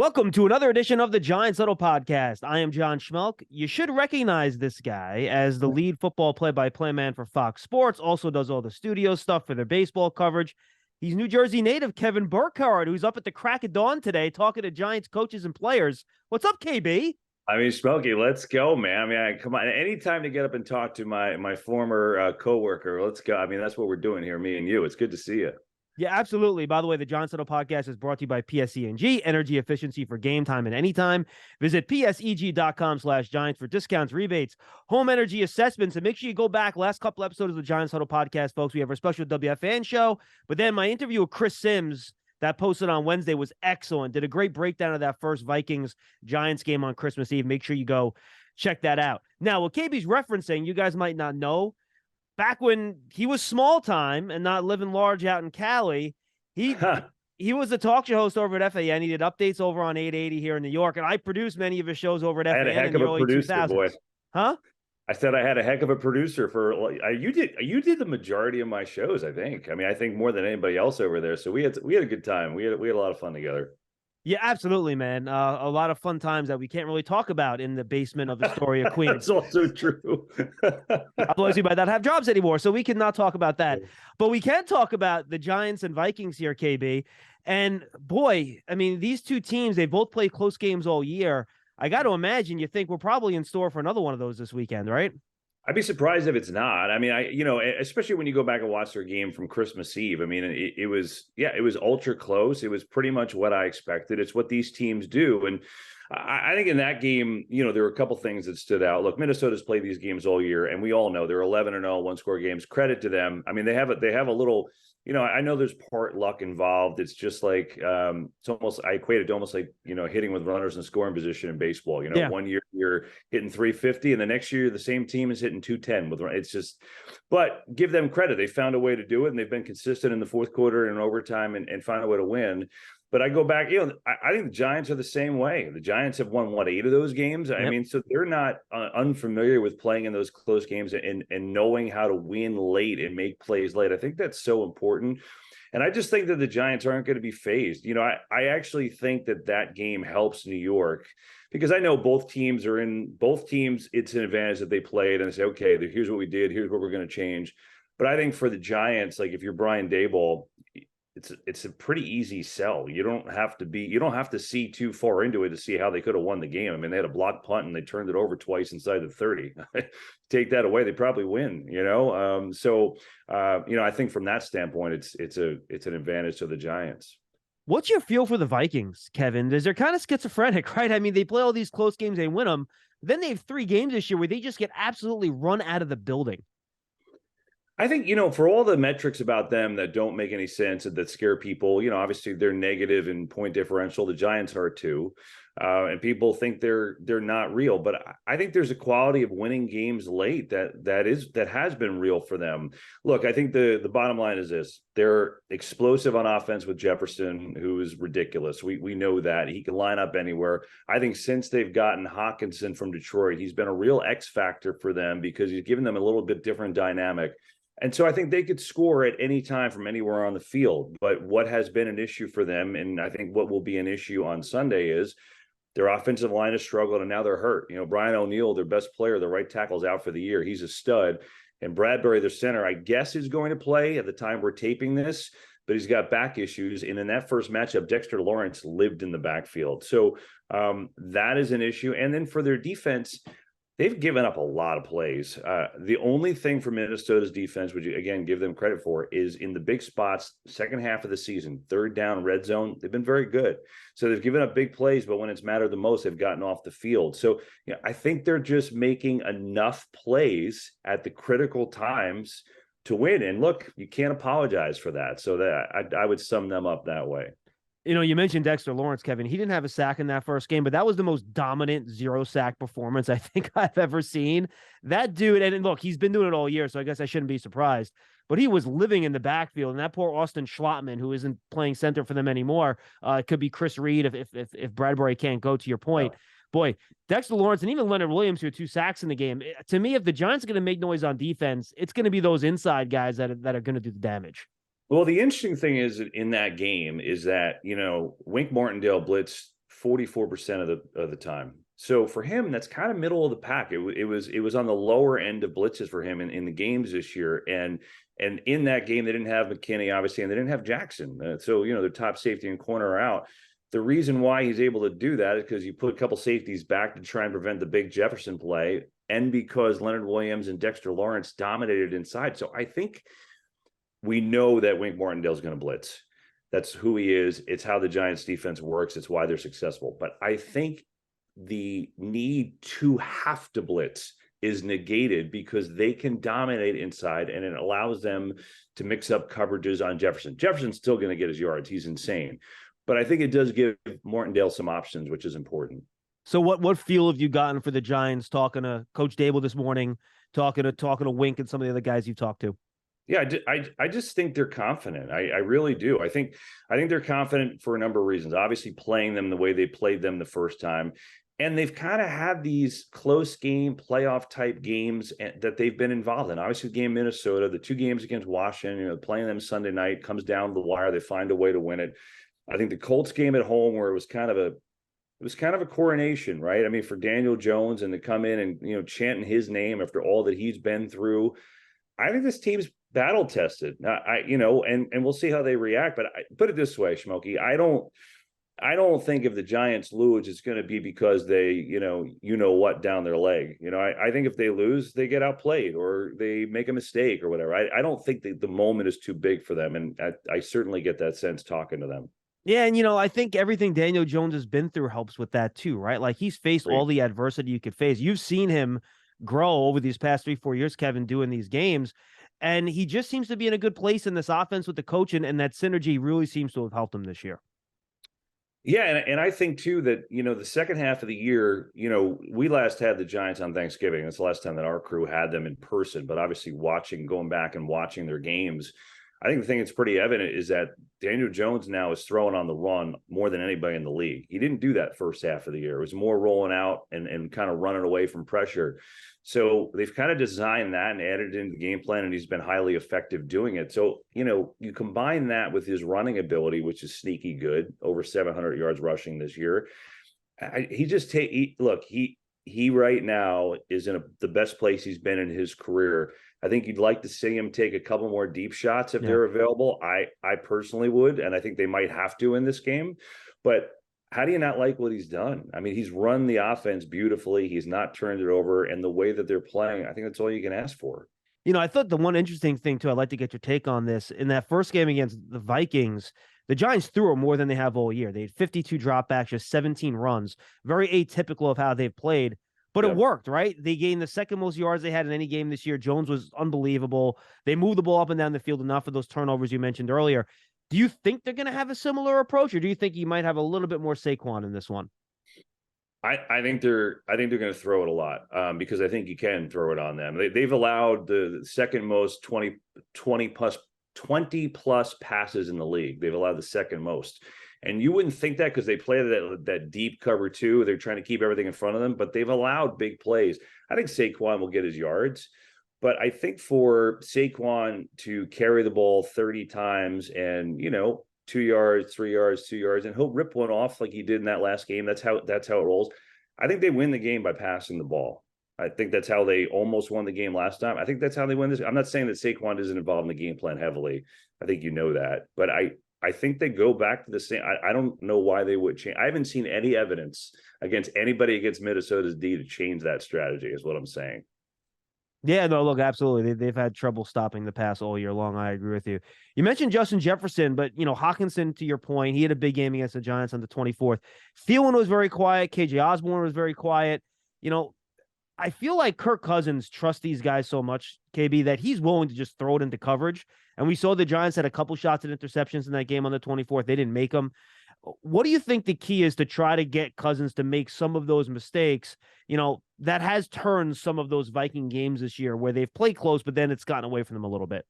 Welcome to another edition of the Giants Huddle Podcast. I am John Schmeelk. You should recognize this guy as the lead football play-by-play man for Fox Sports, also does all the studio stuff for their baseball coverage. He's New Jersey native Kevin Burkhardt, who's up at the crack of dawn today talking to Giants coaches and players. What's up, KB? I mean, Schmeelky, let's go, man. I mean, come on. Anytime to get up and talk to my former coworker, let's go. I mean, that's what we're doing here, me and you. It's good to see you. Yeah, absolutely. By the way, the Giants Huddle Podcast is brought to you by PSEG, energy efficiency for game time and anytime. Visit pseg.com/Giants for discounts, rebates, home energy assessments, and make sure you go back. Last couple episodes of the Giants Huddle Podcast, folks. We have our special WFAN show, but then my interview with Chris Sims that posted on Wednesday was excellent. Did a great breakdown of that first Vikings-Giants game on Christmas Eve. Make sure you go check that out. Now, what KB's referencing, you guys might not know, back when he was small time and not living large out in Cali, he was the talk show host over at FAN. He did updates over on 880 here in New York, and I produced many of his shows over at FAN in the early 2000s. Boy. Huh? I said I had a heck of a producer for you did the majority of my shows, I think. I mean, I think more than anybody else over there. So we had a good time. We had a lot of fun together. Yeah, absolutely, man. A lot of fun times that we can't really talk about in the basement of Astoria, Queens. That's also true. Otherwise, we might not have jobs anymore, so we cannot talk about that. But we can talk about the Giants and Vikings here, KB. And boy, I mean, these two teams, they both played close games all year. I got to imagine you think we're probably in store for another one of those this weekend, right? I'd be surprised if it's not. I mean, especially when you go back and watch their game from Christmas Eve. I mean, it was ultra close. It was pretty much what I expected. It's what these teams do. And I think in that game, there were a couple things that stood out. Look, Minnesota's played these games all year, and we all know they're 11-0 one-score games. Credit to them. I mean, they have a little. I know there's part luck involved. It's just like it's almost, I equate it to almost like, hitting with runners in scoring position in baseball. Yeah. 1 year you're hitting 350 and the next year the same team is hitting 210 it's just, but give them credit. They found a way to do it, and they've been consistent in the fourth quarter and overtime and find a way to win. But I go back, I think the Giants are the same way. The Giants have won, 8 of those games? Yep. I mean, so they're not unfamiliar with playing in those close games and knowing how to win late and make plays late. I think that's so important. And I just think that the Giants aren't going to be phased. I actually think that game helps New York, because I know both teams, it's an advantage that they played and they say, okay, here's what we did, here's what we're going to change. But I think for the Giants, like if you're Brian Daboll, it's a pretty easy sell. You don't have to see too far into it to see how they could have won the game. I mean, they had a blocked punt and they turned it over twice inside the 30. Take that away, they probably win, I think from that standpoint, it's an advantage to the Giants. What's your feel for the Vikings, Kevin? They're kind of schizophrenic, right? I mean, they play all these close games, they win them. Then they have 3 games this year where they just get absolutely run out of the building. I think, for all the metrics about them that don't make any sense and that scare people, obviously they're negative in point differential. The Giants are too. And people think they're not real. But I think there's a quality of winning games late that has been real for them. Look, I think the bottom line is this. They're explosive on offense with Jefferson, who is ridiculous. We know that. He can line up anywhere. I think since they've gotten Hawkinson from Detroit, he's been a real X factor for them because he's given them a little bit different dynamic. And so I think they could score at any time from anywhere on the field. But what has been an issue for them, and I think what will be an issue on Sunday, is their offensive line has struggled and now they're hurt. Brian O'Neill, their best player, the right tackle, is out for the year. He's a stud. And Bradbury, their center, I guess is going to play at the time we're taping this, but he's got back issues. And in that first matchup, Dexter Lawrence lived in the backfield. So that is an issue. And then for their defense, they've given up a lot of plays. The only thing for Minnesota's defense, which you, again, give them credit for, is in the big spots, second half of the season, third down, red zone, they've been very good. So they've given up big plays, but when it's mattered the most, they've gotten off the field. So I think they're just making enough plays at the critical times to win. And look, you can't apologize for that. So that I would sum them up that way. You mentioned Dexter Lawrence, Kevin. He didn't have a sack in that first game, but that was the most dominant 0-sack performance I think I've ever seen. That dude, and look, he's been doing it all year, so I guess I shouldn't be surprised, but he was living in the backfield, and that poor Austin Schlottman, who isn't playing center for them anymore, it could be Chris Reed if Bradbury can't go, to your point. Yeah. Boy, Dexter Lawrence and even Leonard Williams, who had 2 sacks in the game. To me, if the Giants are going to make noise on defense, it's going to be those inside guys that are going to do the damage. Well, the interesting thing is in that game is that, Wink Martindale blitzed 44% of the time. So for him, that's kind of middle of the pack. It was on the lower end of blitzes for him in the games this year. And in that game, they didn't have McKinney, obviously, and they didn't have Jackson. So, their top safety and corner are out. The reason why he's able to do that is because you put a couple safeties back to try and prevent the big Jefferson play, and because Leonard Williams and Dexter Lawrence dominated inside. So I think we know that Wink Martindale's going to blitz. That's who he is. It's how the Giants defense works. It's why they're successful. But I think the need to have to blitz is negated because they can dominate inside, and it allows them to mix up coverages on Jefferson. Jefferson's still going to get his yards. He's insane. But I think it does give Martindale some options, which is important. So what feel have you gotten for the Giants talking to Coach Dable this morning, talking to Wink and some of the other guys you've talked to? Yeah, I just think they're confident. I really do. I think they're confident for a number of reasons. Obviously, playing them the way they played them the first time. And they've kind of had these close game, playoff type games that they've been involved in. Obviously, the game in Minnesota, the 2 games against Washington, playing them Sunday night, comes down to the wire. They find a way to win it. I think the Colts game at home, where it was kind of a coronation, right? I mean, for Daniel Jones and to come in and, chanting his name after all that he's been through. I think this team's battle tested. And we'll see how they react. But I put it this way, Schmeelk, I don't think if the Giants lose, it's going to be because they, what down their leg. I think if they lose, they get outplayed or they make a mistake or whatever. I don't think the moment is too big for them. And I certainly get that sense talking to them. Yeah, and I think everything Daniel Jones has been through helps with that too, right? Like he's faced all the adversity you could face. You've seen him grow over these past 3-4 years, Kevin, doing these games. And he just seems to be in a good place in this offense with the coach, and that synergy really seems to have helped him this year. Yeah, and I think too that, the second half of the year, we last had the Giants on Thanksgiving. That's the last time that our crew had them in person. But obviously going back and watching their games, I think the thing that's pretty evident is that Daniel Jones now is throwing on the run more than anybody in the league. He didn't do that first half of the year. It was more rolling out and kind of running away from pressure. So they've kind of designed that and added it into the game plan, and he's been highly effective doing it. So, you combine that with his running ability, which is sneaky good, over 700 yards rushing this year. He right now is in the best place he's been in his career. I think you'd like to see him take a couple more deep shots if they're available. I personally would, and I think they might have to in this game. But how do you not like what he's done? I mean, he's run the offense beautifully. He's not turned it over. And the way that they're playing, I think that's all you can ask for. I thought the one interesting thing, too, I'd like to get your take on this. In that first game against the Vikings, the Giants threw more than they have all year. They had 52 dropbacks, just 17 runs. Very atypical of how they've played. But it worked, right? They gained the second most yards they had in any game this year. Jones was unbelievable. They moved the ball up and down the field enough for those turnovers you mentioned earlier. Do you think they're going to have a similar approach, or do you think you might have a little bit more Saquon in this one? I think they're going to throw it a lot because I think you can throw it on them. They've allowed the second most 20 plus passes in the league. They've allowed the second most. And you wouldn't think that because they play that deep cover too. They're trying to keep everything in front of them, but they've allowed big plays. I think Saquon will get his yards, but I think for Saquon to carry the ball 30 times and, 2 yards, 3 yards, 2 yards, and he'll rip one off like he did in that last game. That's how it rolls. I think they win the game by passing the ball. I think that's how they almost won the game last time. I think that's how they win this. I'm not saying that Saquon isn't involved in the game plan heavily. I think you know that, but I think they go back to the same. I don't know why they would change. I haven't seen any evidence against anybody against Minnesota's D to change that strategy, is what I'm saying. Yeah, no, look, absolutely. They've had trouble stopping the pass all year long. I agree with you. You mentioned Justin Jefferson, but, Hawkinson, to your point, he had a big game against the Giants on the 24th. Thielen was very quiet. KJ Osborne was very quiet. I feel like Kirk Cousins trusts these guys so much, KB, that he's willing to just throw it into coverage. And we saw the Giants had a couple shots at interceptions in that game on the 24th. They didn't make them. What do you think the key is to try to get Cousins to make some of those mistakes, that has turned some of those Viking games this year where they've played close, but then it's gotten away from them a little bit?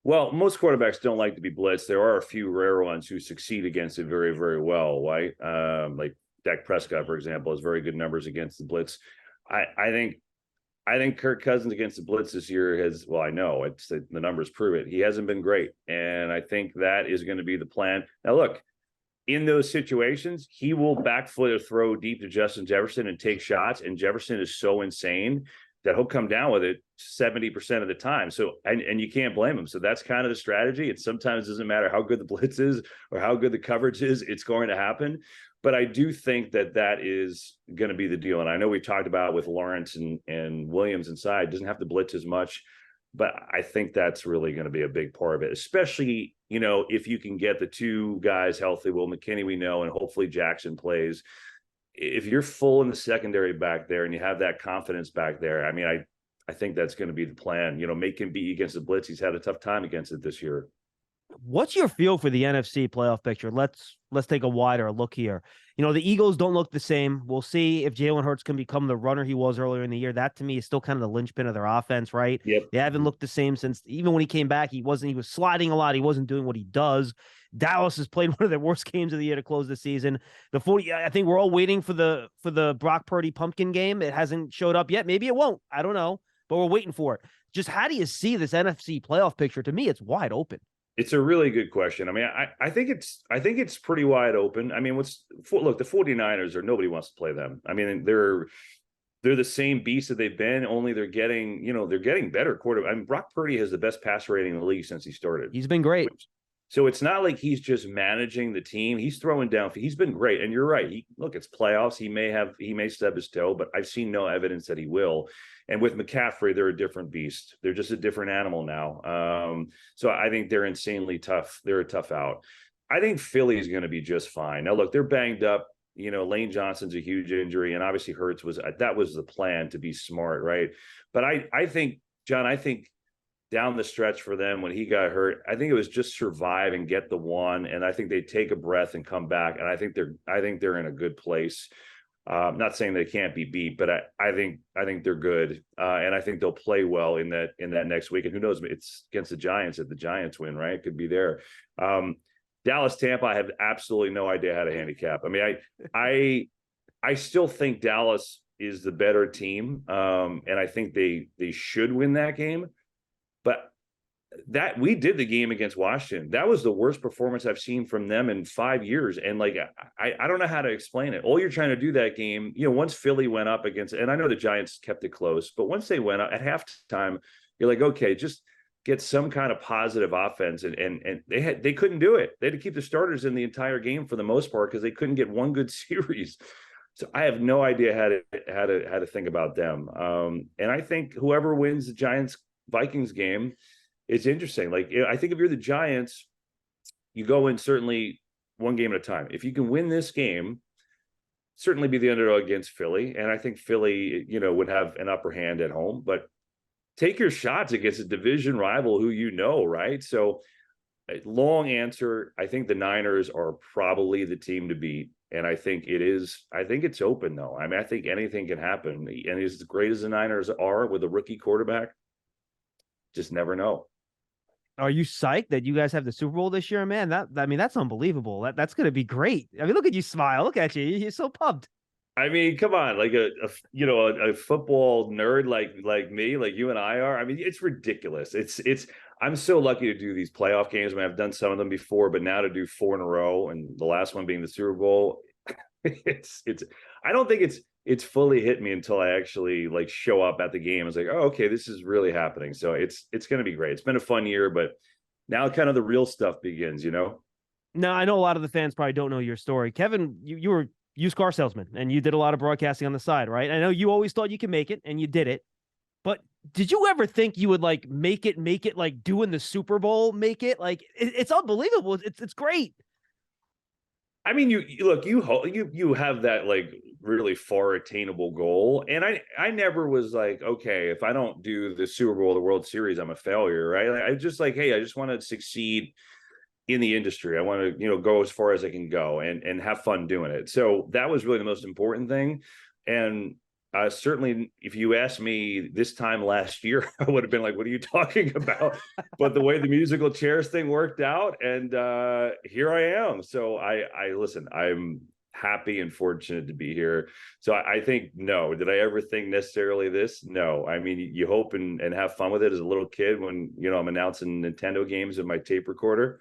Well, most quarterbacks don't like to be blitzed. There are a few rare ones who succeed against it very, very well, right? Like Dak Prescott, for example, has very good numbers against the blitz. I think Kirk Cousins against the blitz this year has, well, I know it's the numbers prove it. He hasn't been great. And I think that is going to be the plan. Now, look, in those situations, he will backfoot a throw deep to Justin Jefferson and take shots. And Jefferson is so insane that he'll come down with it 70% of the time. So, and you can't blame him. So that's kind of the strategy. It sometimes doesn't matter how good the blitz is or how good the coverage is, it's going to happen. But I do think that is going to be the deal. And I know we talked about with Lawrence and Williams inside, doesn't have to blitz as much. But I think that's really going to be a big part of it, especially, if you can get the two guys healthy. Will McKinney, we know, and hopefully Jackson plays. If you're full in the secondary back there and you have that confidence back there, I mean, I think that's going to be the plan. Make him be against the blitz. He's had a tough time against it this year. What's your feel for the NFC playoff picture? Let's take a wider look here. The Eagles don't look the same. We'll see if Jalen Hurts can become the runner he was earlier in the year. That to me is still kind of the linchpin of their offense, right? Yep. They haven't looked the same since even when he came back. He was sliding a lot. He wasn't doing what he does. Dallas has played one of their worst games of the year to close the season. I think we're all waiting for the Brock Purdy pumpkin game. It hasn't showed up yet. Maybe it won't. I don't know, but we're waiting for it. Just how do you see this NFC playoff picture? To me, it's wide open. It's a really good question. I mean, I think it's pretty wide open. I mean, look, the 49ers nobody wants to play them. I mean, they're the same beast that they've been, only they're getting better quarterback. I mean, Brock Purdy has the best passer rating in the league since he started. He's been great. So it's not like he's just managing the team. He's throwing down. He's been great. And you're right. It's playoffs. He may stub his toe, but I've seen no evidence that he will. And with McCaffrey, they're a different beast. They're just a different animal now. So I think they're insanely tough. They're a tough out. I think Philly's going to be just fine. Now, look, they're banged up. Lane Johnson's a huge injury, and obviously Hurts was the plan to be smart, right? But I think, John, down the stretch for them when he got hurt, I think it was just survive and get the one, and I think they take a breath and come back, and I think they're in a good place. Not saying they can't be beat, but I think they're good, and I think they'll play well in that next week. And who knows? It's against the Giants. If the Giants win, right, could be there. Dallas, Tampa, I have absolutely no idea how to handicap. I mean, I still think Dallas is the better team, and I think they should win that game. But that we did the game against Washington. That was the worst performance I've seen from them in 5 years. And I don't know how to explain it. All you're trying to do that game, once Philly went up against, and I know the Giants kept it close, but once they went up at halftime, you're like, okay, just get some kind of positive offense. And they couldn't do it. They had to keep the starters in the entire game for the most part because they couldn't get one good series. So I have no idea how to think about them. And I think whoever wins the Giants Vikings game, it's interesting. I think if you're the Giants, you go in certainly one game at a time. If you can win this game, certainly be the underdog against Philly. And I think Philly, would have an upper hand at home, but take your shots against a division rival who right? So long answer, I think the Niners are probably the team to beat. And I think it's open though. I mean, I think anything can happen. And as great as the Niners are with a rookie quarterback, just never know. Are you psyched that you guys have the Super Bowl this year, man? That's unbelievable. That's going to be great. I mean, look at you smile. Look at you. You're so pumped. I mean, come on, like a football nerd like me, like you and I are. I mean, it's ridiculous. I'm so lucky to do these playoff games. I mean, I've done some of them before, but now to do 4 in a row and the last one being the Super Bowl, I don't think it's fully hit me until I actually show up at the game. It's like, oh, okay, this is really happening. So it's going to be great. It's been a fun year, but now kind of the real stuff begins, Now, I know a lot of the fans probably don't know your story. Kevin, you were a used car salesman and you did a lot of broadcasting on the side, right? I know you always thought you could make it and you did it, but did you ever think you would make it like doing the Super Bowl, make it it's unbelievable. It's great. I mean, you have that really far attainable goal. And I never was like, okay, if I don't do the Super Bowl, the World Series, I'm a failure, right? I just hey, I just want to succeed in the industry. I want to, go as far as I can go and have fun doing it. So that was really the most important thing. And certainly if you asked me this time last year, I would have been like, what are you talking about? But the way the musical chairs thing worked out, and here I am. So listen, I'm happy and fortunate to be here. So I think, no, did I ever think necessarily this? No. I mean, you hope and have fun with it as a little kid when, I'm announcing Nintendo games in my tape recorder.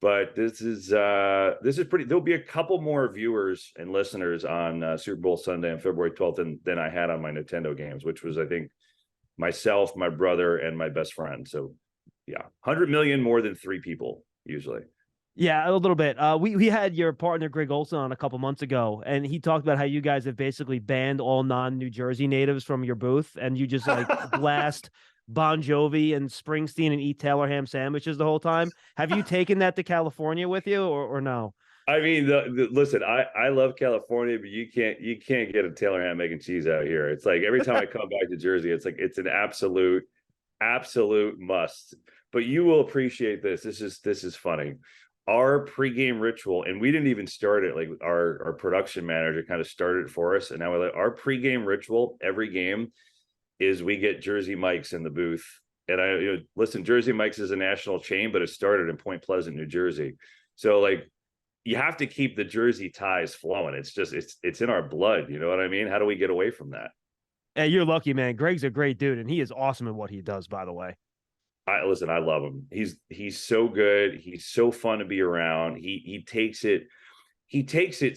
But this is pretty. There'll be a couple more viewers and listeners on Super Bowl Sunday on February 12th than I had on my Nintendo games, which was, I think, myself, my brother, and my best friend. So yeah, 100 million more than 3 people usually. Yeah, a little bit. We had your partner Greg Olson on a couple months ago, and he talked about how you guys have basically banned all non-New Jersey natives from your booth, and you just like blast Bon Jovi and Springsteen and eat Taylor ham sandwiches the whole time. Have you taken that to California with you, or no? I mean, listen, I love California, but you can't get a Taylor ham, egg, and cheese out here. It's like every time I come back to Jersey, it's like it's an absolute must. But you will appreciate this. This is funny. Our pregame ritual, and we didn't even start it. Like our production manager kind of started it for us, and now we're like, our pregame ritual every game is we get Jersey Mike's in the booth. And listen, Jersey Mike's is a national chain, but it started in Point Pleasant, New Jersey. So like, you have to keep the Jersey ties flowing. It's just it's in our blood. You know what I mean? How do we get away from that? Hey, you're lucky, man. Greg's a great dude, and he is awesome at what he does, by the way. I love him. He's so good. He's so fun to be around. He takes it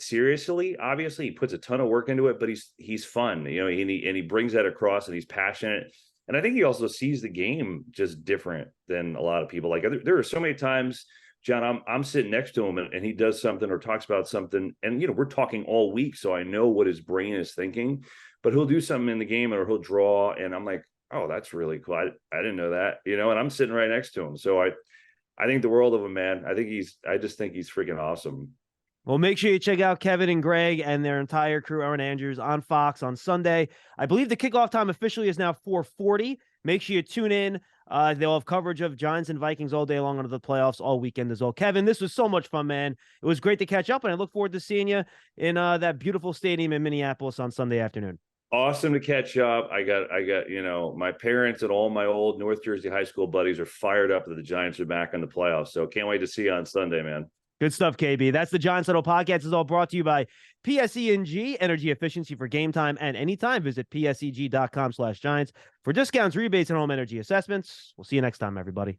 seriously. Obviously, he puts a ton of work into it, but he's fun. You know, and he brings that across, and he's passionate. And I think he also sees the game just different than a lot of people. Like there are so many times, John, I'm sitting next to him and he does something or talks about something, and we're talking all week, so I know what his brain is thinking. But he'll do something in the game, or he'll draw, and I'm like, oh, that's really cool. I didn't know that, and I'm sitting right next to him. So I think the world of him, man. I just think he's freaking awesome. Well, make sure you check out Kevin and Greg and their entire crew, Aaron Andrews, on Fox on Sunday. I believe the kickoff time officially is now 4:40. Make sure you tune in. They'll have coverage of Giants and Vikings all day long into the playoffs all weekend as well. Kevin, this was so much fun, man. It was great to catch up, and I look forward to seeing you in that beautiful stadium in Minneapolis on Sunday afternoon. Awesome to catch up. I got, my parents and all my old North Jersey high school buddies are fired up that the Giants are back in the playoffs. So can't wait to see you on Sunday, man. Good stuff, KB. That's the Giants Huddle Podcast. It's all brought to you by PSEG, energy efficiency for game time and anytime. Visit PSEG.com/Giants for discounts, rebates, and home energy assessments. We'll see you next time, everybody.